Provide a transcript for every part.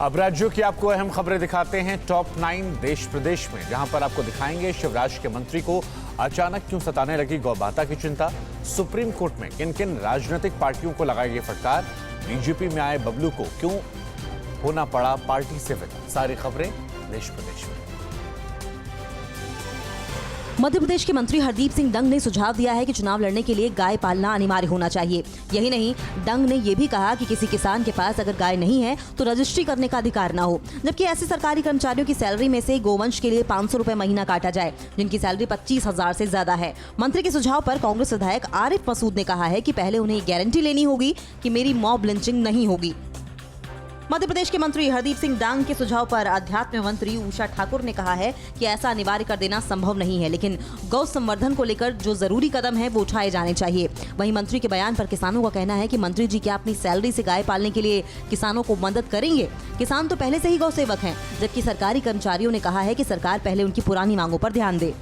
अब राज्यों की आपको अहम खबरें दिखाते हैं टॉप 9 देश प्रदेश में, जहां पर आपको दिखाएंगे शिवराज के मंत्री को अचानक क्यों सताने लगी गौमाता की चिंता, सुप्रीम कोर्ट में किन किन राजनीतिक पार्टियों को लगाई ये फटकार, बीजेपी में आए बबलू को क्यों होना पड़ा पार्टी से विदा। सारी खबरें देश प्रदेश में। मध्य प्रदेश के मंत्री हरदीप सिंह डंग ने सुझाव दिया है कि चुनाव लड़ने के लिए गाय पालना अनिवार्य होना चाहिए। यही नहीं, डंग ने यह भी कहा कि किसी किसान के पास अगर गाय नहीं है तो रजिस्ट्री करने का अधिकार न हो, जबकि ऐसे सरकारी कर्मचारियों की सैलरी में से गोवंश के लिए 500 रुपए महीना काटा जाए, जिनकी सैलरी 25,000 से ज्यादा है। मंत्री के सुझाव पर कांग्रेस विधायक आरिफ मसूद ने कहा है कि पहले उन्हें गारंटी लेनी होगी कि मेरी मॉब लिंचिंग नहीं होगी। मध्य प्रदेश के मंत्री हरदीप सिंह डांग के सुझाव पर अध्यात्म मंत्री उषा ठाकुर ने कहा है कि ऐसा अनिवार्य कर देना संभव नहीं है, लेकिन गौ संवर्धन को लेकर जो जरूरी कदम है वो उठाए जाने चाहिए। वहीं मंत्री के बयान पर किसानों का कहना है कि मंत्री जी क्या अपनी सैलरी से गाय पालने के लिए किसानों को मदद करेंगे? किसान तो पहले से ही गौ सेवक हैं, जबकि सरकारी कर्मचारियों ने कहा है कि सरकार पहले उनकी पुरानी मांगों पर ध्यान दे।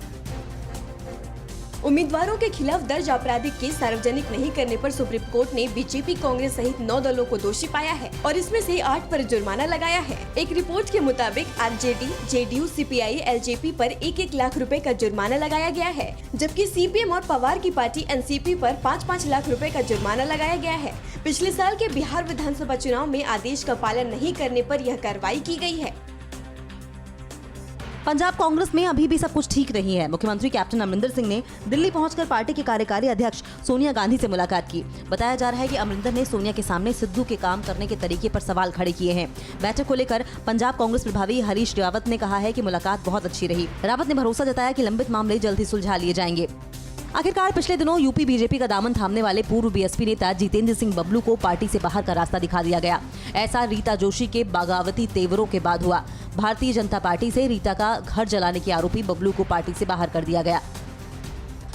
उम्मीदवारों के खिलाफ दर्ज आपराधिक केस सार्वजनिक नहीं करने पर सुप्रीम कोर्ट ने बीजेपी, कांग्रेस सहित 9 दलों को दोषी पाया है और इसमें से 8 पर जुर्माना लगाया है। एक रिपोर्ट के मुताबिक आरजेडी, जेडीयू, सीपीआई, एलजेपी पर 1-1 लाख रुपए का जुर्माना लगाया गया है, जबकि सीपीएम और पवार की पार्टी एनसीपी पर 5-5 लाख रुपए का जुर्माना लगाया गया है। पिछले साल के बिहार विधानसभा चुनाव में आदेश का पालन नहीं करने पर यह कार्रवाई की गई है। पंजाब कांग्रेस में अभी भी सब कुछ ठीक नहीं है। मुख्यमंत्री कैप्टन अमरिंदर सिंह ने दिल्ली पहुंचकर पार्टी के कार्यकारी अध्यक्ष सोनिया गांधी से मुलाकात की। बताया जा रहा है कि अमरिंदर ने सोनिया के सामने सिद्धू के काम करने के तरीके पर सवाल खड़े किए हैं। बैठक को लेकर पंजाब कांग्रेस प्रभारी हरीश रावत ने कहा है कि मुलाकात बहुत अच्छी रही। रावत ने भरोसा जताया कि लंबित मामले जल्द ही सुलझा लिए जाएंगे। आखिरकार पिछले दिनों यूपी बीजेपी का दामन थामने वाले पूर्व बीएसपी नेता जितेंद्र सिंह बबलू को पार्टी से बाहर का रास्ता दिखा दिया गया। ऐसा रीता जोशी के बगावती तेवरों के बाद हुआ। भारतीय जनता पार्टी से रीता का घर जलाने के आरोपी बबलू को पार्टी से बाहर कर दिया गया।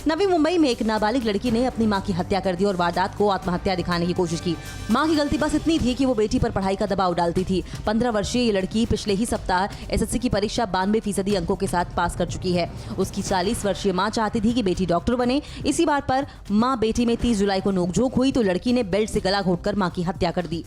नवी मुंबई में एक नाबालिग लड़की ने अपनी मां की हत्या कर दी और वारदात को आत्महत्या दिखाने की कोशिश की। मां की गलती बस इतनी थी कि वो बेटी पर पढ़ाई का दबाव डालती थी। 15 वर्षीय ये लड़की पिछले ही सप्ताह एसएससी की परीक्षा 92% अंकों के साथ पास कर चुकी है। उसकी 40 वर्षीय मां चाहती थी कि बेटी डॉक्टर बने। इसी बात पर मां बेटी में 30 जुलाई को नोकझोंक हुई तो लड़की ने बेल्ट से गला घोंटकर मां की हत्या कर दी।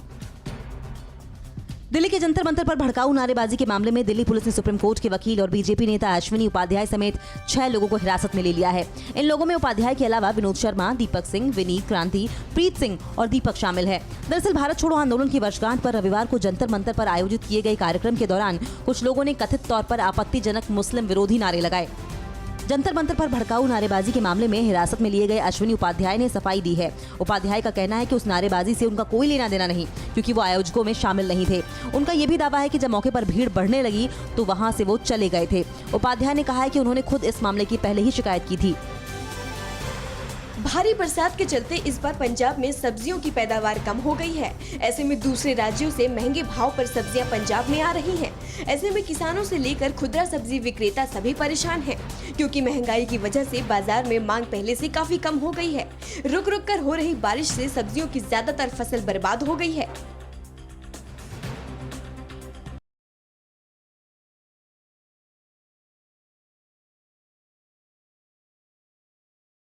दिल्ली के जंतर मंतर पर भड़काऊ नारेबाजी के मामले में दिल्ली पुलिस ने सुप्रीम कोर्ट के वकील और बीजेपी नेता अश्विनी उपाध्याय समेत 6 लोगों को हिरासत में ले लिया है। इन लोगों में उपाध्याय के अलावा विनोद शर्मा, दीपक सिंह, विनीत, क्रांति, प्रीत सिंह और दीपक शामिल है। दरअसल भारत छोड़ो आंदोलन की वर्षगांठ पर रविवार को जंतर मंतर पर आयोजित किए गए कार्यक्रम के दौरान कुछ लोगों ने कथित तौर पर आपत्तिजनक मुस्लिम विरोधी नारे लगाए। जंतर मंतर पर भड़काऊ नारेबाजी के मामले में हिरासत में लिए गए अश्विनी उपाध्याय ने सफाई दी है। उपाध्याय का कहना है कि उस नारेबाजी से उनका कोई लेना देना नहीं, क्योंकि वो आयोजकों में शामिल नहीं थे। उनका यह भी दावा है कि जब मौके पर भीड़ बढ़ने लगी तो वहां से वो चले गए थे। उपाध्याय ने कहा है कि उन्होंने खुद इस मामले की पहले ही शिकायत की थी। भारी बरसात के चलते इस बार पंजाब में सब्जियों की पैदावार कम हो गई है। ऐसे में दूसरे राज्यों से महंगे भाव पर सब्जियां पंजाब में आ रही हैं। ऐसे में किसानों से लेकर खुदरा सब्जी विक्रेता सभी परेशान हैं, क्योंकि महंगाई की वजह से बाजार में मांग पहले से काफी कम हो गई है। रुक रुक कर हो रही बारिश से सब्जियों की ज्यादातर फसल बर्बाद हो गई है।